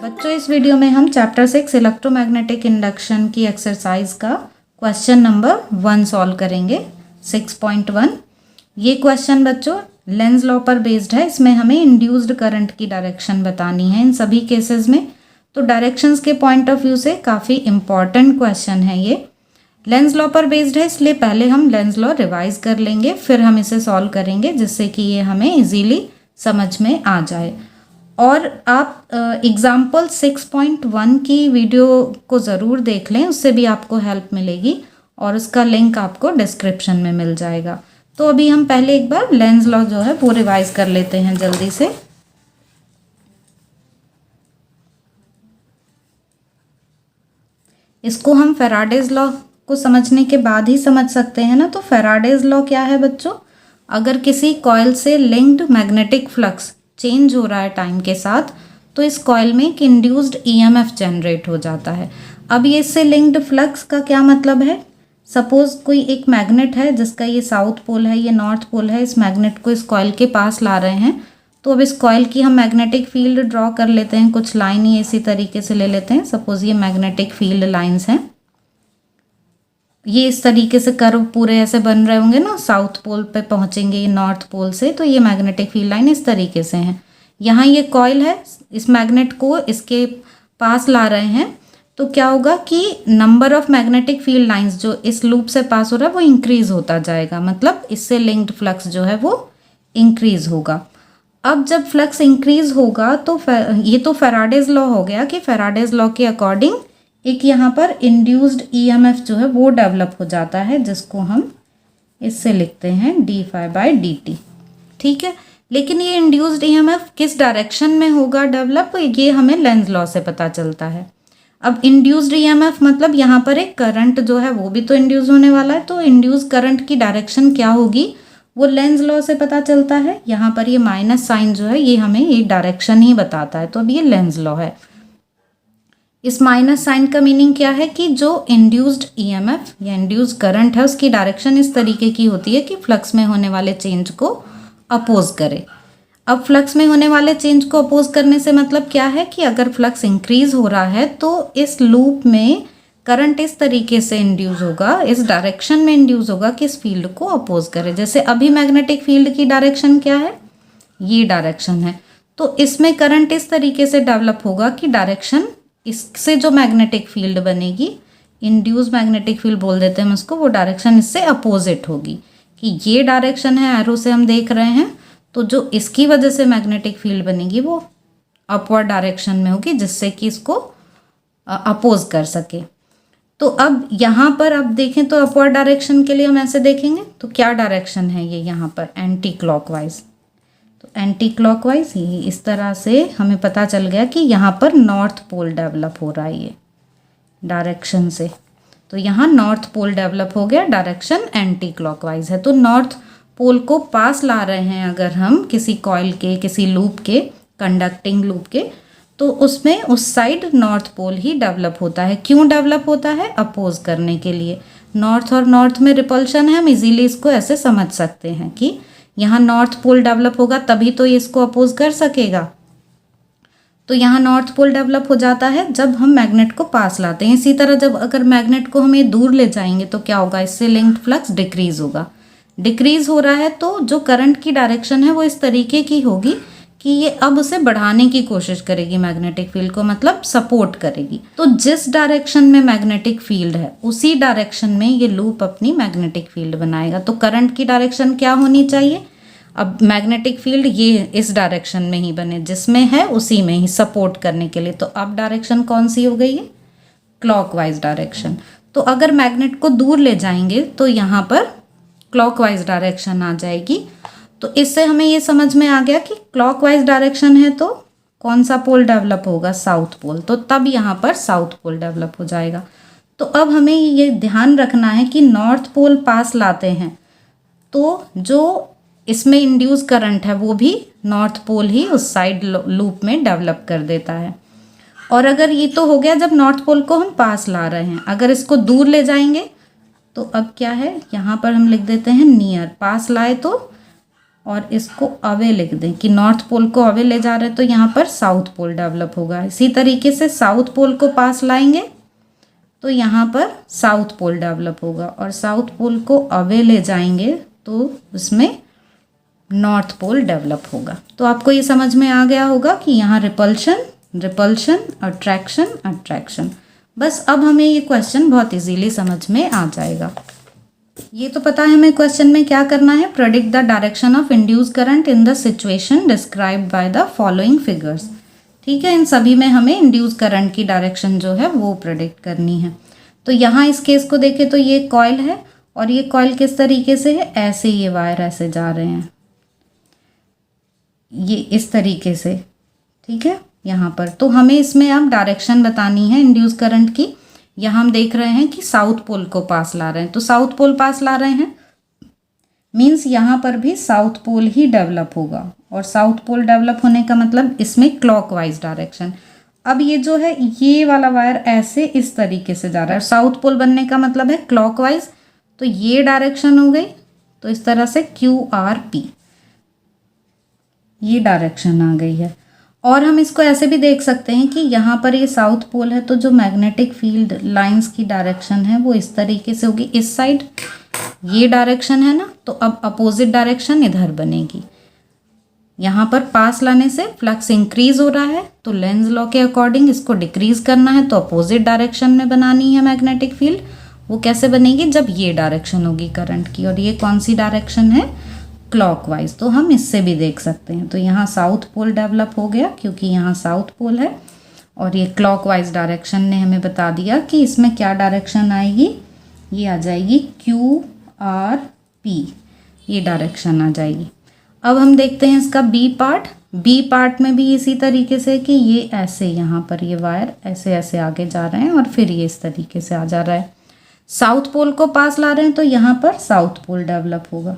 बच्चों इस वीडियो में हम चैप्टर 6 इलेक्ट्रोमैग्नेटिक इंडक्शन की एक्सरसाइज का क्वेश्चन नंबर 1 सॉल्व करेंगे 6.1। ये क्वेश्चन बच्चों लेंज लॉ पर बेस्ड है। इसमें हमें इंड्यूस्ड करंट की डायरेक्शन बतानी है इन सभी केसेस में। तो डायरेक्शंस के पॉइंट ऑफ व्यू से काफ़ी इम्पॉर्टेंट क्वेश्चन है ये। लेंज लॉ पर बेस्ड है इसलिए पहले हम लेंज लॉ रिवाइज कर लेंगे, फिर हम इसे सॉल्व करेंगे जिससे कि ये हमें इजीली समझ में आ जाए। और आप एग्जाम्पल 6.1 की वीडियो को ज़रूर देख लें, उससे भी आपको हेल्प मिलेगी और उसका लिंक आपको डिस्क्रिप्शन में मिल जाएगा। तो अभी हम पहले एक बार लेंज लॉ जो है वो रिवाइज कर लेते हैं जल्दी से। इसको हम फैराडेज लॉ को समझने के बाद ही समझ सकते हैं ना। तो फैराडेज लॉ क्या है बच्चों? अगर किसी कॉइल से लिंक्ड मैग्नेटिक फ्लक्स चेंज हो रहा है टाइम के साथ तो इस कॉइल में एक इंड्यूस्ड ईएमएफ जनरेट हो जाता है। अब ये इससे लिंक्ड फ्लक्स का क्या मतलब है? सपोज कोई एक मैग्नेट है जिसका ये साउथ पोल है, ये नॉर्थ पोल है। इस मैग्नेट को इस कॉइल के पास ला रहे हैं तो अब इस कॉइल की हम मैग्नेटिक फील्ड ड्रॉ कर लेते हैं। कुछ लाइन ये इसी तरीके से ले लेते हैं। सपोज ये मैग्नेटिक फील्ड लाइंस हैं, ये इस तरीके से कर्व पूरे ऐसे बन रहे होंगे ना। साउथ पोल पे पहुंचेंगे ये नॉर्थ पोल से, तो ये मैग्नेटिक फील्ड लाइन इस तरीके से हैं। यहाँ ये कॉइल है, इस मैग्नेट को इसके पास ला रहे हैं तो क्या होगा कि number of magnetic field lines जो इस लूप से पास हो रहा है वो इंक्रीज होता जाएगा। मतलब इससे लिंक्ड फ्लक्स जो है वो इंक्रीज होगा। अब जब फ्लक्स इंक्रीज होगा तो ये तो फैराडेज लॉ हो गया कि फैराडेज लॉ के अकॉर्डिंग एक यहाँ पर इंड्यूस्ड ईएमएफ जो है वो डेवलप हो जाता है, जिसको हम इससे लिखते हैं d∅dt। ठीक है, लेकिन ये इंड्यूस्ड ईएमएफ किस डायरेक्शन में होगा डेवलप, ये हमें लेंज लॉ से पता चलता है। अब इंड्यूस्ड ईएमएफ मतलब यहाँ पर एक करंट जो है वो भी तो इंड्यूस होने वाला है। तो इंड्यूस करंट की डायरेक्शन क्या होगी वो लेंज लॉ से पता चलता है। यहाँ पर ये माइनस साइन जो है ये हमें ये डायरेक्शन ही बताता है। तो अब ये लेंज लॉ है। इस माइनस साइन का मीनिंग क्या है कि जो इंड्यूस्ड ईएमएफ या इंड्यूस्ड करंट है उसकी डायरेक्शन इस तरीके की होती है कि फ्लक्स में होने वाले चेंज को अपोज करे। अब फ्लक्स में होने वाले चेंज को अपोज करने से मतलब क्या है कि अगर फ्लक्स इंक्रीज हो रहा है तो इस लूप में करंट इस तरीके से इंड्यूस होगा, इस डायरेक्शन में इंड्यूस होगा कि इस फील्ड को अपोज करे। जैसे अभी मैग्नेटिक फील्ड की डायरेक्शन क्या है, ये डायरेक्शन है। तो इसमें करंट इस तरीके से डेवलप होगा कि डायरेक्शन इससे जो मैग्नेटिक फील्ड बनेगी, इंड्यूस मैग्नेटिक फील्ड बोल देते हैं हम उसको, वो डायरेक्शन इससे अपोजिट होगी। कि ये डायरेक्शन है, एरो से हम देख रहे हैं, तो जो इसकी वजह से मैग्नेटिक फील्ड बनेगी वो अपवर्ड डायरेक्शन में होगी, जिससे कि इसको अपोज कर सके। तो अब यहाँ पर आप देखें तो अपवर्ड डायरेक्शन के लिए हम ऐसे देखेंगे तो क्या डायरेक्शन है ये यहाँ पर एंटी क्लॉकवाइज। तो एंटी क्लॉकवाइज ही इस तरह से हमें पता चल गया कि यहाँ पर नॉर्थ पोल डेवलप हो रहा है ये डायरेक्शन से। तो यहाँ नॉर्थ पोल डेवलप हो गया, डायरेक्शन एंटी क्लॉकवाइज है। तो नॉर्थ पोल को पास ला रहे हैं अगर हम किसी कॉइल के, किसी लूप के, कंडक्टिंग लूप के, तो उसमें उस साइड नॉर्थ पोल ही डेवलप होता है। क्यों डेवलप होता है? अपोज करने के लिए। नॉर्थ और नॉर्थ में रिपल्शन है, हम इजीली इसको ऐसे समझ सकते हैं कि यहाँ नॉर्थ पोल डेवलप होगा तभी तो ये इसको अपोज कर सकेगा। तो यहाँ नॉर्थ पोल डेवलप हो जाता है जब हम मैग्नेट को पास लाते हैं। इसी तरह जब अगर मैग्नेट को हम ये दूर ले जाएंगे तो क्या होगा, इससे लिंक्ड फ्लक्स डिक्रीज होगा। डिक्रीज हो रहा है तो जो करंट की डायरेक्शन है वो इस तरीके की होगी कि ये अब उसे बढ़ाने की कोशिश करेगी, मैग्नेटिक फील्ड को मतलब सपोर्ट करेगी। तो जिस डायरेक्शन में मैग्नेटिक फील्ड है उसी डायरेक्शन में ये लूप अपनी मैग्नेटिक फील्ड बनाएगा। तो करंट की डायरेक्शन क्या होनी चाहिए? अब मैग्नेटिक फील्ड ये इस डायरेक्शन में ही बने, जिसमें है उसी में ही सपोर्ट करने के लिए। तो अब डायरेक्शन कौन सी हो गई है? Clockwise direction. तो अगर मैग्नेट को दूर ले जाएंगे तो यहाँ पर क्लॉकवाइज डायरेक्शन आ जाएगी। तो इससे हमें ये समझ में आ गया कि क्लॉकवाइज डायरेक्शन है तो कौन सा पोल डेवलप होगा? South pole. तो तब यहाँ पर साउथ पोल डेवलप हो जाएगा। तो अब हमें ये ध्यान रखना है कि नॉर्थ पोल पास लाते हैं तो जो इसमें इंड्यूस करंट है वो भी नॉर्थ पोल ही उस साइड लूप में डेवलप कर देता है। और अगर ये तो हो गया जब नॉर्थ पोल को हम पास ला रहे हैं, अगर इसको दूर ले जाएंगे तो अब क्या है, यहाँ पर हम लिख देते हैं नियर। पास लाए तो और इसको अवे लिख दें कि नॉर्थ पोल को अवे ले जा रहे हैं तो यहाँ पर साउथ पोल डेवलप होगा। इसी तरीके से साउथ पोल को पास लाएंगे तो यहाँ पर साउथ पोल डेवलप होगा और साउथ पोल को अवे ले जाएंगे तो उसमें नॉर्थ पोल डेवलप होगा। तो आपको ये समझ में आ गया होगा कि यहाँ रिपल्शन, रिपल्शन, अट्रैक्शन, अट्रैक्शन। बस अब हमें ये क्वेश्चन बहुत इजीली समझ में आ जाएगा। ये तो पता है हमें क्वेश्चन में क्या करना है, predict the direction of induce current in the situation described by the following figures. ठीक है, इन सभी में हमें इंड्यूस करंट की डायरेक्शन जो है वो प्रेडिक्ट करनी है। तो यहाँ इस केस को देखें तो ये कॉइल है और ये कॉइल किस तरीके से है, ऐसे ये वायर ऐसे जा रहे हैं, ये इस तरीके से। ठीक है, यहाँ पर तो हमें इसमें अब डायरेक्शन बतानी है इंड्यूस करंट की। यहाँ हम देख रहे हैं कि साउथ पोल को पास ला रहे हैं, तो साउथ पोल पास ला रहे हैं मीन्स यहाँ पर भी साउथ पोल ही डेवलप होगा और साउथ पोल डेवलप होने का मतलब इसमें क्लॉकवाइज डायरेक्शन। अब ये जो है ये वाला वायर ऐसे इस तरीके से जा रहा है, साउथ पोल बनने का मतलब है क्लॉकवाइज, तो ये डायरेक्शन हो गई। तो इस तरह से QRP ये डायरेक्शन आ गई है। और हम इसको ऐसे भी देख सकते हैं कि यहाँ पर ये साउथ पोल है तो जो मैग्नेटिक फील्ड लाइंस की डायरेक्शन है वो इस तरीके से होगी, इस साइड ये डायरेक्शन है ना, तो अब अपोजिट डायरेक्शन इधर बनेगी। यहाँ पर पास लाने से फ्लक्स इंक्रीज हो रहा है तो लेंज लॉ के अकॉर्डिंग इसको डिक्रीज करना है, तो अपोजिट डायरेक्शन में बनानी है मैग्नेटिक फील्ड। वो कैसे बनेगी, जब ये डायरेक्शन होगी करंट की, और ये कौन सी डायरेक्शन है, क्लॉकवाइज। तो हम इससे भी देख सकते हैं। तो यहाँ साउथ पोल डेवलप हो गया क्योंकि यहाँ साउथ पोल है और ये क्लॉकवाइज डायरेक्शन ने हमें बता दिया कि इसमें क्या डायरेक्शन आएगी, ये आ जाएगी QRP, ये डायरेक्शन आ जाएगी। अब हम देखते हैं इसका बी पार्ट। बी पार्ट में भी इसी तरीके से कि ये ऐसे यहाँ पर ये वायर ऐसे ऐसे आगे जा रहे हैं और फिर ये इस तरीके से आ जा रहा है। साउथ पोल को पास ला रहे हैं तो यहाँ पर साउथ पोल डेवलप होगा।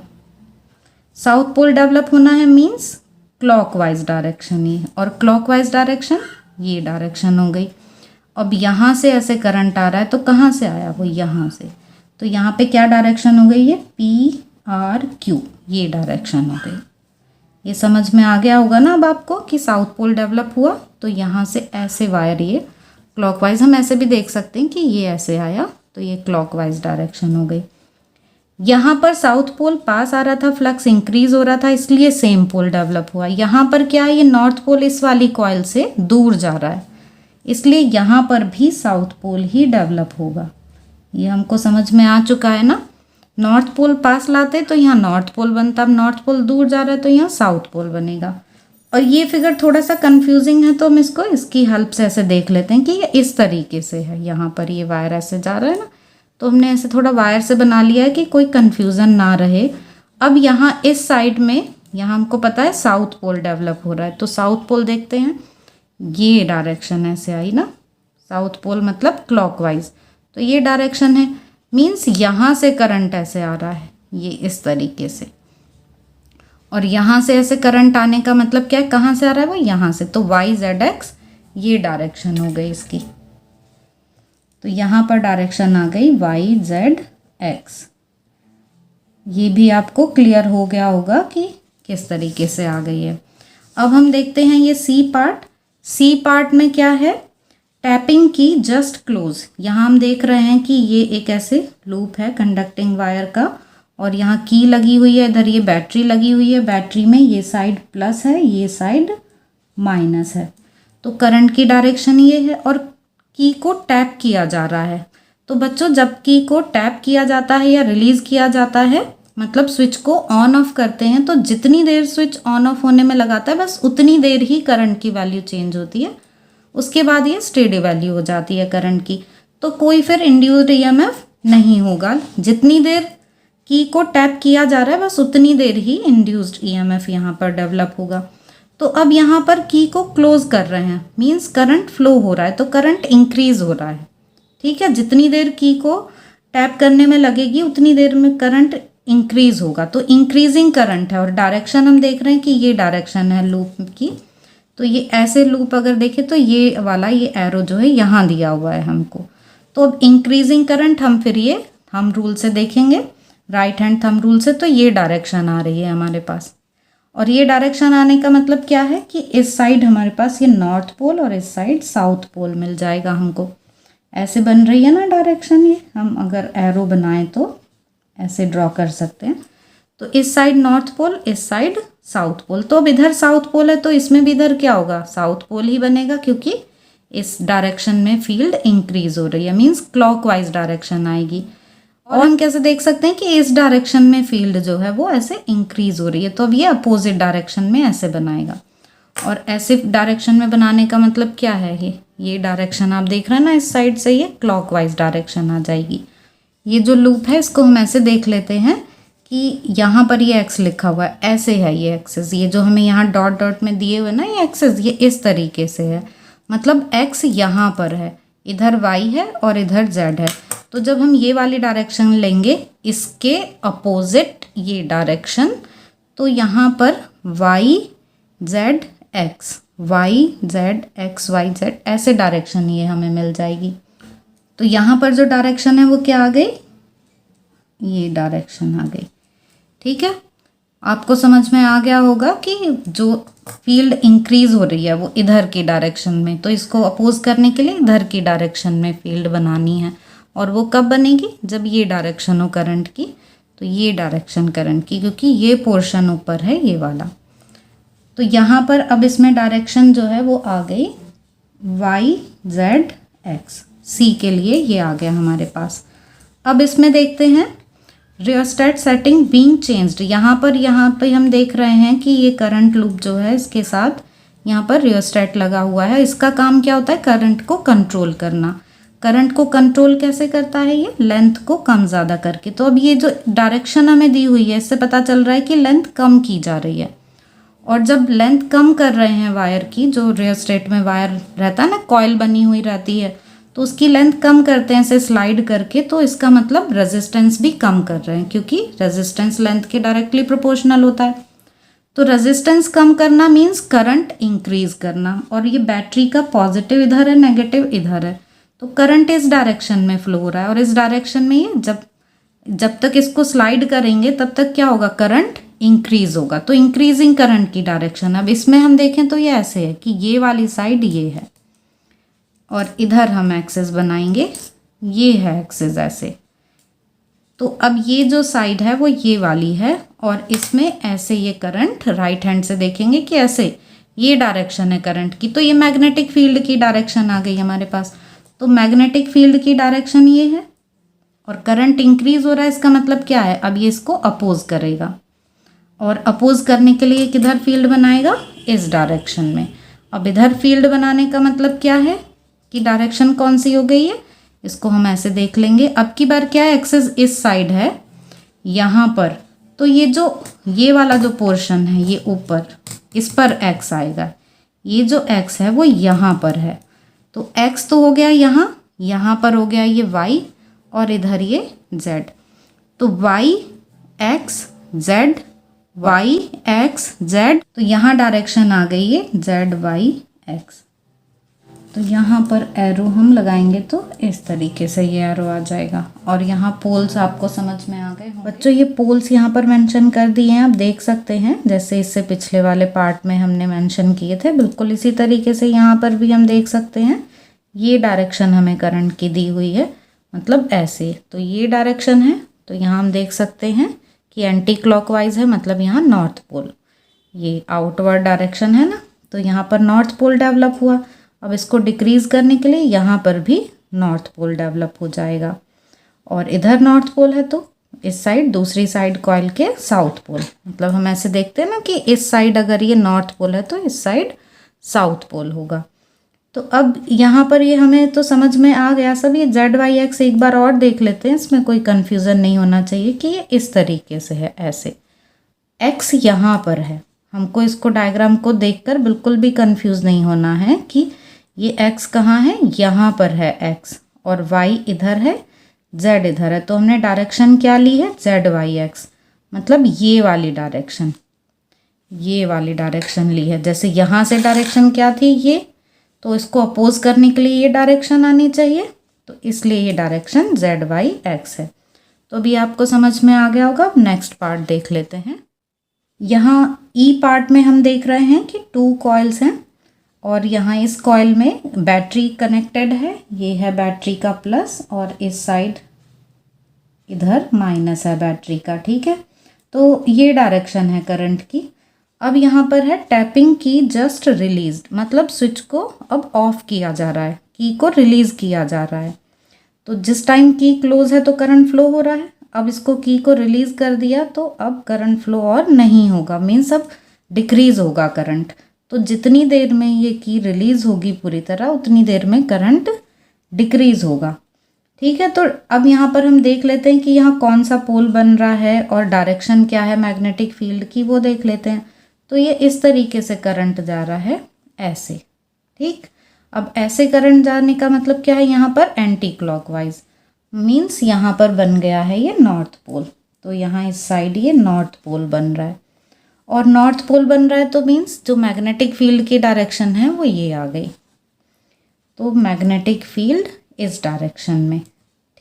साउथ पोल डेवलप होना है मीन्स क्लॉकवाइज डायरेक्शन ही, और क्लॉकवाइज डायरेक्शन ये डायरेक्शन हो गई। अब यहाँ से ऐसे करंट आ रहा है तो कहाँ से आया, वो यहाँ से, तो यहाँ पे क्या डायरेक्शन हो गई है, PRQ, ये डायरेक्शन हो गई। ये समझ में आ गया होगा ना अब आपको कि साउथ पोल डेवलप हुआ तो यहाँ से ऐसे वायर ये क्लॉकवाइज, हम ऐसे भी देख सकते हैं कि ये ऐसे आया तो ये क्लॉकवाइज डायरेक्शन हो गई। यहाँ पर साउथ पोल पास आ रहा था, फ्लक्स इंक्रीज हो रहा था, इसलिए सेम पोल डेवलप हुआ। यहाँ पर क्या है, ये नॉर्थ पोल इस वाली कॉइल से दूर जा रहा है, इसलिए यहाँ पर भी साउथ पोल ही डेवलप होगा। ये हमको समझ में आ चुका है ना। नॉर्थ पोल पास लाते तो यहाँ नॉर्थ पोल बनता, अब नॉर्थ पोल दूर जा रहा है तो यहाँ साउथ पोल बनेगा। और ये फिगर थोड़ा सा कंफ्यूजिंग है तो हम इसको इसकी हेल्प से ऐसे देख लेते हैं कि ये इस तरीके से है। यहाँ पर ये वायर ऐसे जा रहा है ना, तो हमने ऐसे थोड़ा वायर से बना लिया है कि कोई कन्फ्यूज़न ना रहे। अब यहाँ इस साइड में यहाँ हमको पता है साउथ पोल डेवलप हो रहा है, तो साउथ पोल देखते हैं, ये डायरेक्शन ऐसे आई ना, साउथ पोल मतलब क्लॉकवाइज, तो ये डायरेक्शन है मीन्स यहाँ से करंट ऐसे आ रहा है, ये इस तरीके से, और यहाँ से ऐसे करंट आने का मतलब क्या है, कहाँ से आ रहा है, वो यहाँ से, तो YZX ये डायरेक्शन हो गई इसकी। तो यहाँ पर डायरेक्शन आ गई YZX। ये भी आपको क्लियर हो गया होगा कि किस तरीके से आ गई है। अब हम देखते हैं ये सी पार्ट। सी पार्ट में क्या है, टैपिंग की जस्ट क्लोज। यहाँ हम देख रहे हैं कि ये एक ऐसे लूप है कंडक्टिंग वायर का, और यहाँ की लगी हुई है, इधर ये बैटरी लगी हुई है, बैटरी में ये साइड प्लस है, ये साइड माइनस है, तो करंट की डायरेक्शन ये है, और की को टैप किया जा रहा है। तो बच्चों जब की को टैप किया जाता है या रिलीज़ किया जाता है, मतलब स्विच को ऑन ऑफ करते हैं, तो जितनी देर स्विच ऑन ऑफ होने में लगाता है बस उतनी देर ही करंट की वैल्यू चेंज होती है, उसके बाद ये स्टेडी वैल्यू हो जाती है करंट की। तो कोई फिर इंड्यूस्ड ईएमएफ नहीं होगा, जितनी देर की को टैप किया जा रहा है बस उतनी देर ही इंड्यूस्ड ईएमएफ यहाँ पर डेवलप होगा। तो अब यहाँ पर की को क्लोज कर रहे हैं मींस करंट फ्लो हो रहा है, तो करंट इंक्रीज हो रहा है। ठीक है, जितनी देर की को टैप करने में लगेगी उतनी देर में करंट इंक्रीज होगा, तो इंक्रीजिंग करंट है। और डायरेक्शन हम देख रहे हैं कि ये डायरेक्शन है लूप की, तो ये ऐसे लूप अगर देखें तो ये वाला ये एरो जो है यहाँ दिया हुआ है हमको। तो अब इंक्रीजिंग करंट हम फिर ये थंब रूल से देखेंगे, राइट हैंड थंब रूल से, तो ये डायरेक्शन आ रही है हमारे पास। और ये डायरेक्शन आने का मतलब क्या है कि इस साइड हमारे पास ये नॉर्थ पोल और इस साइड साउथ पोल मिल जाएगा हमको। ऐसे बन रही है ना डायरेक्शन, ये हम अगर एरो बनाएं तो ऐसे ड्रॉ कर सकते हैं। तो इस साइड नॉर्थ पोल, इस साइड साउथ पोल। तो अब इधर साउथ पोल है तो इसमें भी इधर क्या होगा, साउथ पोल ही बनेगा, क्योंकि इस डायरेक्शन में फील्ड इंक्रीज हो रही है, मीन्स क्लॉकवाइज डायरेक्शन आएगी। और हम कैसे देख सकते हैं कि इस डायरेक्शन में फील्ड जो है वो ऐसे इंक्रीज हो रही है, तो अब ये अपोजिट डायरेक्शन में ऐसे बनाएगा। और ऐसे डायरेक्शन में बनाने का मतलब क्या है, ये डायरेक्शन आप देख रहे हैं ना, इस साइड से ये क्लॉकवाइज डायरेक्शन आ जाएगी। ये जो लूप है इसको हम ऐसे देख लेते हैं कि यहाँ पर ये एक्स लिखा हुआ है, ऐसे है ये एक्सेस, ये जो हमें यहाँ डॉट डॉट में दिए हुए ना ये एक्सेस, ये इस तरीके से है, मतलब एक्स यहाँ पर है, इधर वाई है और इधर जेड है। तो जब हम ये वाली डायरेक्शन लेंगे, इसके अपोजिट ये डायरेक्शन, तो यहाँ पर Y Z X, Y Z X Y Z, ऐसे डायरेक्शन ये हमें मिल जाएगी। तो यहाँ पर जो डायरेक्शन है वो क्या आ गई, ये डायरेक्शन आ गई। ठीक है, आपको समझ में आ गया होगा कि जो फील्ड इंक्रीज हो रही है वो इधर की डायरेक्शन में, तो इसको अपोज करने के लिए इधर की डायरेक्शन में फील्ड बनानी है। और वो कब बनेगी, जब ये डायरेक्शन हो करंट की, तो ये डायरेक्शन करंट की, क्योंकि ये पोर्शन ऊपर है ये वाला। तो यहाँ पर अब इसमें डायरेक्शन जो है वो आ गई वाई जेड एक्स, सी के लिए ये आ गया हमारे पास। अब इसमें देखते हैं रियोस्टेट सेटिंग बीइंग चेंज्ड। यहाँ पे हम देख रहे हैं कि ये करंट लूप जो है इसके साथ यहाँ पर रियोस्टेट लगा हुआ है। इसका काम क्या होता है, करंट को कंट्रोल करना। करंट को कंट्रोल कैसे करता है, ये लेंथ को कम ज़्यादा करके। तो अब ये जो डायरेक्शन हमें दी हुई है इससे पता चल रहा है कि लेंथ कम की जा रही है। और जब लेंथ कम कर रहे हैं वायर की, जो रियोस्टेट में वायर रहता है ना, कॉइल बनी हुई रहती है, तो उसकी लेंथ कम करते हैं इसे स्लाइड करके, तो इसका मतलब रेजिस्टेंस भी कम कर रहे हैं, क्योंकि रेजिस्टेंस लेंथ के डायरेक्टली प्रोपोर्शनल होता है। तो रेजिस्टेंस कम करना मीन्स करंट इंक्रीज करना। और ये बैटरी का पॉजिटिव इधर है, नेगेटिव इधर है, तो करंट इस डायरेक्शन में फ्लो हो रहा है। और इस डायरेक्शन में ये जब तक इसको स्लाइड करेंगे तब तक क्या होगा, करंट इंक्रीज होगा। तो इंक्रीजिंग करंट की डायरेक्शन। अब इसमें हम देखें तो ये ऐसे है कि ये वाली साइड ये है और इधर हम एक्सेस बनाएंगे, ये है एक्सेस ऐसे। तो अब ये जो साइड है वो ये वाली है और इसमें ऐसे ये करंट राइट हैंड से देखेंगे कि ऐसे ये डायरेक्शन है करंट की। तो ये मैग्नेटिक फील्ड की डायरेक्शन आ गई हमारे पास। तो मैग्नेटिक फील्ड की डायरेक्शन ये है और करंट इंक्रीज हो रहा है, इसका मतलब क्या है, अब ये इसको अपोज करेगा। और अपोज करने के लिए किधर फील्ड बनाएगा, इस डायरेक्शन में। अब इधर फील्ड बनाने का मतलब क्या है कि डायरेक्शन कौन सी हो गई है, इसको हम ऐसे देख लेंगे। अब की बार क्या है, एक्सेस इस साइड है यहाँ पर, तो ये वाला जो पोर्शन है ये ऊपर, इस पर एक्स आएगा। ये जो एक्स है वो यहाँ पर है, तो एक्स तो हो गया यहाँ पर हो गया ये वाई और इधर ये जेड। तो Y X Z, Y X Z, तो यहाँ डायरेक्शन आ गई है जेड वाई एक्स। तो यहाँ पर एरो हम लगाएंगे तो इस तरीके से ये एरो आ जाएगा। और यहाँ पोल्स आपको समझ में आ गए बच्चों, ये पोल्स यहाँ पर मेंशन कर दिए हैं, आप देख सकते हैं, जैसे इससे पिछले वाले पार्ट में हमने मेंशन किए थे, बिल्कुल इसी तरीके से यहाँ पर भी हम देख सकते हैं। ये डायरेक्शन हमें करंट की दी हुई है, मतलब ऐसे। तो ये डायरेक्शन है, तो यहाँ हम देख सकते हैं कि एंटी क्लॉकवाइज है, मतलब यहाँ नॉर्थ पोल। ये आउटवर्ड डायरेक्शन है ना, तो यहाँ पर नॉर्थ पोल डेवलप हुआ। अब इसको डिक्रीज करने के लिए यहाँ पर भी नॉर्थ पोल डेवलप हो जाएगा। और इधर नॉर्थ पोल है तो इस साइड, दूसरी साइड कॉइल के साउथ पोल, मतलब हम ऐसे देखते हैं ना कि इस साइड अगर ये नॉर्थ पोल है तो इस साइड साउथ पोल होगा। तो अब यहाँ पर ये हमें तो समझ में आ गया सब। ये जेड वाई एक्स एक बार और देख लेते हैं, इसमें कोई कन्फ्यूज़न नहीं होना चाहिए कि ये इस तरीके से है, ऐसे एक्स यहाँ पर है। हमको इसको डायग्राम को देखकर बिल्कुल भी कंफ्यूज नहीं होना है कि ये x कहाँ है, यहाँ पर है x, और y इधर है, z इधर है। तो हमने डायरेक्शन क्या ली है, z y x, मतलब ये वाली डायरेक्शन ली है। जैसे यहाँ से डायरेक्शन क्या थी ये, तो इसको अपोज करने के लिए ये डायरेक्शन आनी चाहिए, तो इसलिए ये डायरेक्शन z y x है। तो अभी आपको समझ में आ गया होगा। अब नेक्स्ट पार्ट देख लेते हैं। यहाँ ई पार्ट में हम देख रहे हैं कि 2 कॉइल्स हैं और यहाँ इस कॉइल में बैटरी कनेक्टेड है, ये है बैटरी का प्लस और इस साइड इधर माइनस है बैटरी का, ठीक है। तो ये डायरेक्शन है करंट की। अब यहाँ पर है टैपिंग की जस्ट रिलीज्ड, मतलब स्विच को अब ऑफ किया जा रहा है, की को रिलीज किया जा रहा है। तो जिस टाइम की क्लोज है तो करंट फ्लो हो रहा है, अब इसको की को रिलीज कर दिया तो अब करंट फ्लो और नहीं होगा, मीन्स अब डिक्रीज होगा करंट। तो जितनी देर में ये की रिलीज होगी पूरी तरह उतनी देर में करंट डिक्रीज होगा, ठीक है। तो अब यहाँ पर हम देख लेते हैं कि यहाँ कौन सा पोल बन रहा है और डायरेक्शन क्या है मैग्नेटिक फील्ड की, वो देख लेते हैं। तो ये इस तरीके से करंट जा रहा है ऐसे, ठीक। अब ऐसे करंट जाने का मतलब क्या है, यहाँ पर एंटी क्लॉकवाइज, मीन्स यहाँ पर बन गया है ये नॉर्थ पोल। तो यहाँ इस साइड ये नॉर्थ पोल बन रहा है और नॉर्थ पोल बन रहा है तो मीन्स जो मैग्नेटिक फील्ड की डायरेक्शन है वो ये आ गई। तो मैग्नेटिक फील्ड इस डायरेक्शन में,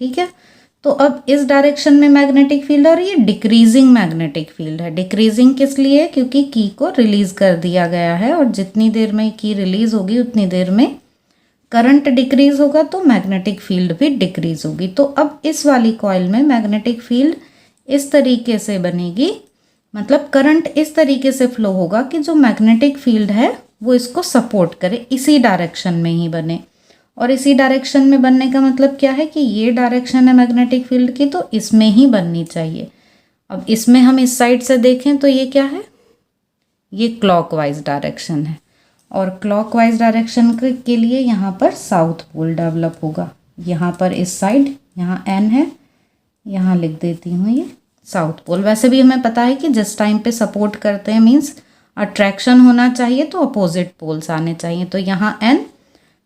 ठीक है। तो अब इस डायरेक्शन में मैग्नेटिक फील्ड और ये डिक्रीजिंग मैग्नेटिक फील्ड है। डिक्रीजिंग किस लिए, क्योंकि की को रिलीज कर दिया गया है और जितनी देर में की रिलीज होगी उतनी देर में करंट डिक्रीज होगा तो मैग्नेटिक फील्ड भी डिक्रीज होगी। तो अब इस वाली कॉइल में मैग्नेटिक फील्ड इस तरीके से बनेगी, मतलब करंट इस तरीके से फ्लो होगा कि जो मैग्नेटिक फील्ड है वो इसको सपोर्ट करे, इसी डायरेक्शन में ही बने। और इसी डायरेक्शन में बनने का मतलब क्या है कि ये डायरेक्शन है मैग्नेटिक फील्ड की तो इसमें ही बननी चाहिए। अब इसमें हम इस साइड से देखें तो ये क्या है, ये क्लॉकवाइज डायरेक्शन है और क्लॉकवाइज डायरेक्शन के लिए यहाँ पर साउथ पोल डेवलप होगा। यहाँ पर इस साइड यहाँ एन है, यहाँ लिख देती हूँ ये साउथ पोल। वैसे भी हमें पता है कि जिस टाइम पे सपोर्ट करते हैं मीन्स अट्रैक्शन होना चाहिए तो अपोजिट पोल्स आने चाहिए। तो यहाँ एन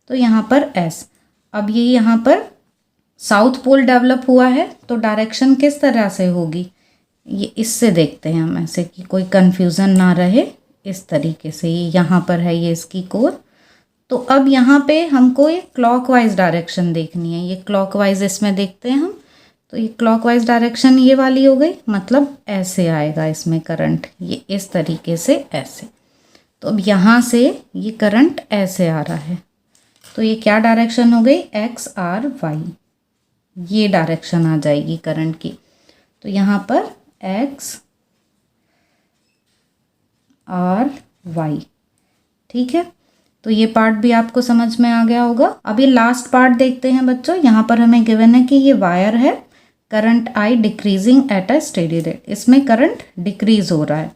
तो यहाँ पर एस। अब ये यहाँ पर साउथ पोल डेवलप हुआ है तो डायरेक्शन किस तरह से होगी ये इससे देखते हैं हम, ऐसे कि कोई कन्फ्यूज़न ना रहे। इस तरीके से ये यहाँ पर है ये इसकी कोर। तो अब यहाँ पे हमको ये क्लॉकवाइज डायरेक्शन देखनी है, ये क्लॉकवाइज इसमें देखते हैं हम। तो ये क्लॉकवाइज डायरेक्शन ये वाली हो गई, मतलब ऐसे आएगा इसमें करंट, ये इस तरीके से ऐसे। तो अब यहाँ से ये करंट ऐसे आ रहा है तो ये क्या डायरेक्शन हो गई, एक्स आर वाई, ये डायरेक्शन आ जाएगी करंट की। तो यहाँ पर एक्स आर वाई, ठीक है। तो ये पार्ट भी आपको समझ में आ गया होगा। अब ये लास्ट पार्ट देखते हैं बच्चों। यहाँ पर हमें गिवन है कि ये वायर है, current I decreasing at a steady rate, इसमें करंट डिक्रीज हो रहा है।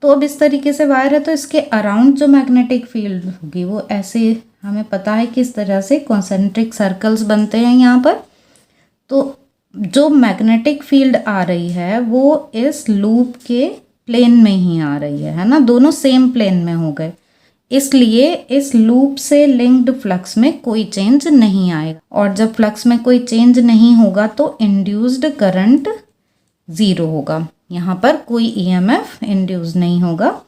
तो अब इस तरीके से वायर है तो इसके अराउंड जो मैग्नेटिक फील्ड होगी वो ऐसे, हमें पता है किस तरह से कॉन्सेंट्रिक सर्कल्स बनते हैं यहाँ पर। तो जो मैग्नेटिक फील्ड आ रही है वो इस लूप के प्लेन में ही आ रही है ना, दोनों सेम प्लेन में हो गए, इसलिए इस लूप से लिंक्ड फ्लक्स में कोई चेंज नहीं आएगा। और जब फ्लक्स में कोई चेंज नहीं होगा तो इंड्यूस्ड करंट ज़ीरो होगा, यहाँ पर कोई ईएमएफ इंड्यूस नहीं होगा।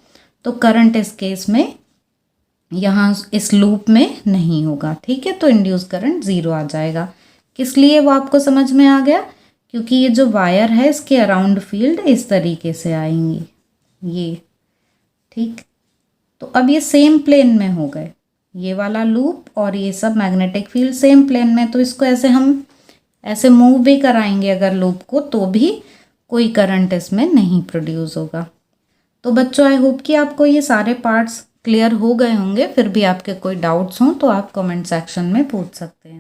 तो करंट इस केस में यहाँ इस लूप में नहीं होगा, ठीक है। तो इंड्यूस करंट ज़ीरो आ जाएगा। किस लिए वो आपको समझ में आ गया, क्योंकि ये जो वायर है इसके अराउंड फील्ड इस तरीके से आएंगी ये, ठीक। तो अब ये सेम प्लेन में हो गए, ये वाला लूप और ये सब मैग्नेटिक फील्ड सेम प्लेन में। तो इसको ऐसे हम ऐसे मूव भी कराएंगे अगर लूप को तो भी कोई करंट इसमें नहीं प्रोड्यूस होगा। तो बच्चों आई होप कि आपको ये सारे पार्ट्स क्लियर हो गए होंगे। फिर भी आपके कोई डाउट्स हों तो आप कमेंट सेक्शन में पूछ सकते हैं।